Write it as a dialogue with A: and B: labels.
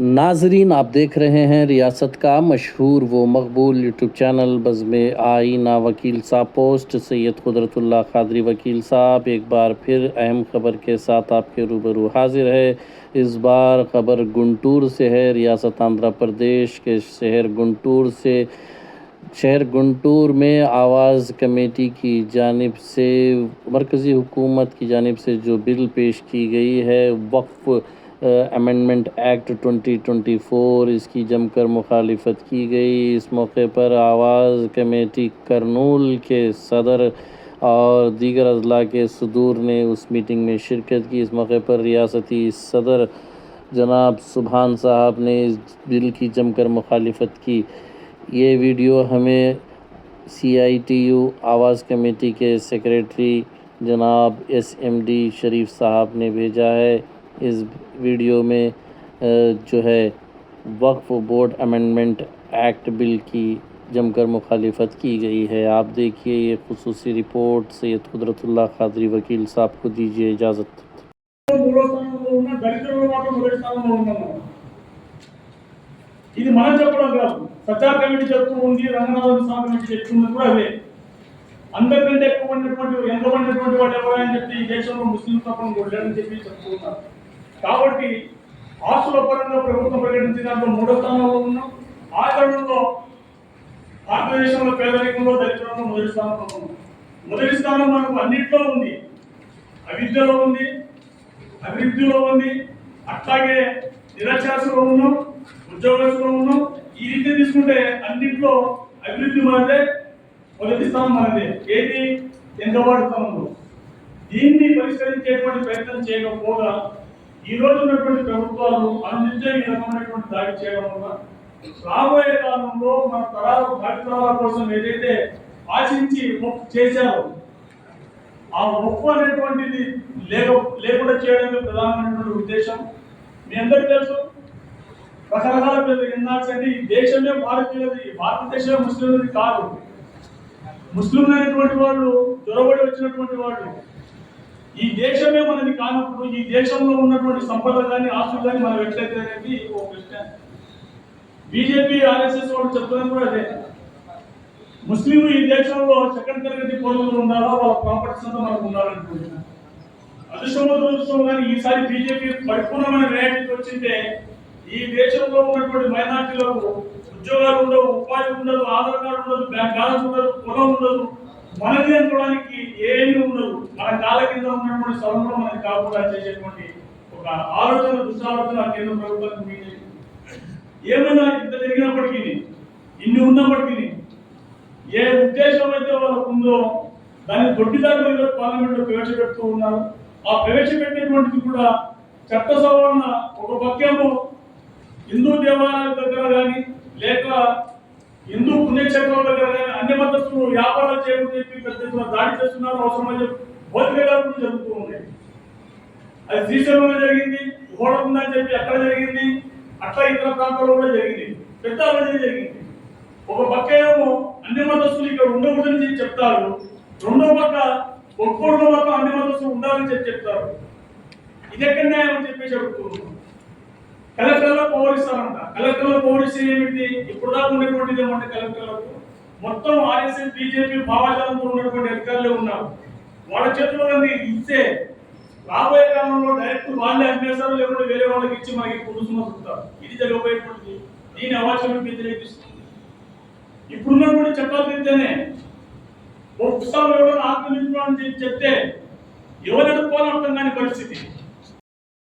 A: नाजरीन, आप देख रहे हैं रियासत का मशहूर व मकबूल यूट्यूब चैनल बज़्म आईना वकील साहब पोस्ट। सैयद कुदरतुल्लाह क़ादरी वकील साहब एक बार फिर अहम ख़बर के साथ आपके रूबरू हाजिर है। इस बार ख़बर गुंटूर से है। रियासत आंध्र प्रदेश के शहर गुंटूर में आवाज़ कमेटी की जानिब से मरकज़ी हुकूमत की जानिब से जो बिल पेश की गई है, वक्फ़ अमेंडमेंट एक्ट 2024, इसकी जमकर मुखालिफत की गई। इस मौके पर आवाज़ कमेटी करनूल के सदर और दीगर अज़ला के सदूर ने उस मीटिंग में शिरकत की। इस मौके पर रियासती सदर जनाब सुभान साहब ने इस बिल की जमकर मुखालिफत की। ये वीडियो हमें CITU आवाज़ कमेटी के सेक्रेटरी जनाब SMD शरीफ साहब ने भेजा है। इस वीडियो में जो है वक्फ बोर्ड अमेंडमेंट एक्ट बिल की जमकर मुखालिफत की गई है। आप देखिए ये खुसूसी रिपोर्ट सैयद कुदरतुल्लाह क़ादरी वकील साहब को दीजिए इजाज़त।
B: ఇది మనం చెప్పడం కాదు, సచార్ కమిటీ చెప్తూ ఉంది, రంగనాథన్ స్వామి కమిటీ చెప్తున్నది కూడా అదే. అందరికంటే ఎక్కువ ఎంతమంది వాళ్ళు ఎవరైనా చెప్పి ఈ దేశంలో ముస్లిం తప్పని కొట్టారని చెప్పి చెప్తున్నారు. కాబట్టి ఆస్తుల పరంగా ప్రభుత్వం ప్రకటించిన దాంట్లో 3వ స్థానంలో ఉన్నాం. ఆ క్రమంలో భారతదేశంలో పేదరికంలో దరిద్రంలో మొదటి స్థానంలో ఉన్నాం. మొదటి స్థానం మనకు అన్నింటిలో ఉంది. అవిద్యలో ఉంది, అభివృద్ధిలో ఉంది, అట్లాగే నిరక్షరాస్యులో ఉన్నాం, ఉద్యోగస్తులు ఉన్నాం. ఈ రీతి తీసుకుంటే అన్నింటిలో అభివృద్ధి మనదే, మొదటి స్థానం మనదే. ఏది ఎంతవాడుతామో దీన్ని పరిష్కరించేటువంటి ప్రయత్నం చేయకపోగా ఈ రోజు ఉన్నటువంటి ప్రభుత్వాలు అందించే ఈ రకమైనటువంటి దాడి చేయడం వల్ల రాబోయే కాలంలో మన తరాల భావితరాల కోసం ఏదైతే ఆశించి చేశారో ఆ ఒప్పు అనేటువంటిది లేకుండా చేయడానికి ప్రధానమైనటువంటి ఉద్దేశం. మీ అందరికీ తెలుసు, రకరకాల పేర్లు విన్నాల్సింది. ఈ దేశమే భారతీయులది, భారతదేశమే ముస్లింలది కాదు. ముస్లింలు అనేటువంటి వాళ్ళు దొరబడి వచ్చినటువంటి వాళ్ళు. ఈ దేశమే మనది కానప్పుడు ఈ దేశంలో ఉన్నటువంటి సంపద కానీ ఆస్తులు కానీ మనం ఎట్లయితే అనేది ఒక ప్రశ్న. బీజేపీ RSS వాళ్ళు చెప్తున్నది కూడా అదే. ముస్లింలు ఈ దేశంలో సెకండ్ తరగతి పౌరులు ఉండాలా, వాళ్ళ ప్రాపర్టీస్ అంతా మనకు ఉండాలనుకుంటున్నాం. అదృష్టం కానీ ఈసారి బీజేపీ పరిపూర్ణమైన రియాలిటీకి వచ్చింటే ఈ దేశంలో ఉన్నటువంటి మైనార్టీలకు ఉద్యోగాలు ఉండవు, ఉపాధి ఉండదు, ఆధార్ కార్డు ఉండదు, బ్యాంక్ బ్యాలెన్స్ ఉండదు, పొలం ఉండదు, మనది అనుకోవడానికి ఏమీ ఉండదు. మన కాళ్ళ కింద ఉన్నటువంటి స్థలంలో మనకి కాకుండా చేసేటువంటి ఒక దుష్టాలోచన కేంద్ర ప్రభుత్వానికి ఏమైనా ఇంత జరిగినప్పటికీ, ఇన్ని ఉన్నప్పటికీ, ఏ ఉద్దేశం అయితే వాళ్ళకు ఉందో దాన్ని దొడ్డిదారులు పార్లమెంట్లో ప్రవేశపెడుతూ ఉన్నారు. ఆ ప్రవేశపెట్టినటువంటిది కూడా చట్ట సవరణ ఒక పక్కేమో హిందూ దేవాలయాల దగ్గర కానీ లేక హిందూ పుణ్యక్షేత్రాల దగ్గర కానీ అన్ని మతస్థులు వ్యాపారాలు చేయమని చెప్పి పెద్ద ఎత్తున దాడి చేస్తున్నారు. అవసరమని చెప్పి భౌతికలు జరుగుతూ ఉన్నాయి. అది శ్రీశైలంలో జరిగింది, ఉందని చెప్పి అక్కడ జరిగింది, అట్లా ఇతర ప్రాంతాల్లో కూడా జరిగింది, పెద్ద అభివృద్ధి జరిగింది. ఒక పక్క ఏమో అన్ని మతస్థులు ఇక్కడ ఉండకూడదని చెప్తారు, రెండో పక్క ఒక్కోళ్ళ మాత్రం అన్ని మతస్థులు ఉండాలని చెప్పి చెప్తారు. ఇది ఎక్కడ న్యాయం అని చెప్పి చెబుతున్నారు. కలెక్టర్లో పౌరిస్తారంట. కలెక్టర్లో పౌరిస్తే ఏమిటి? ఇప్పుడు దాకా ఉన్నటువంటిది ఏమంటే కలెక్టర్లకు మొత్తం RSS బీజేపీ భావాజాలంతో ఉన్నటువంటి అధికారులే ఉన్నారు. వాళ్ళ చేతిలో ఇస్తే రాబోయే కాలంలో డైరెక్ట్ వాళ్ళే అమ్మేస్తారు, లేకుంటే వేరే వాళ్ళకి ఇచ్చి మనకి పురుషులు చూస్తారు. ఇది జరగబోయేటువంటిది. దీని అవాచనం వ్యతిరేకిస్తుంది. ఇప్పుడున్నటువంటి చట్టాలు తింటేనే ఒక పుస్తకం ఎవరైనా ఆక్రమించుకోవాలని చెప్తే ఎవరు ఎదుర్కోవాలని అర్థం కాని పరిస్థితి.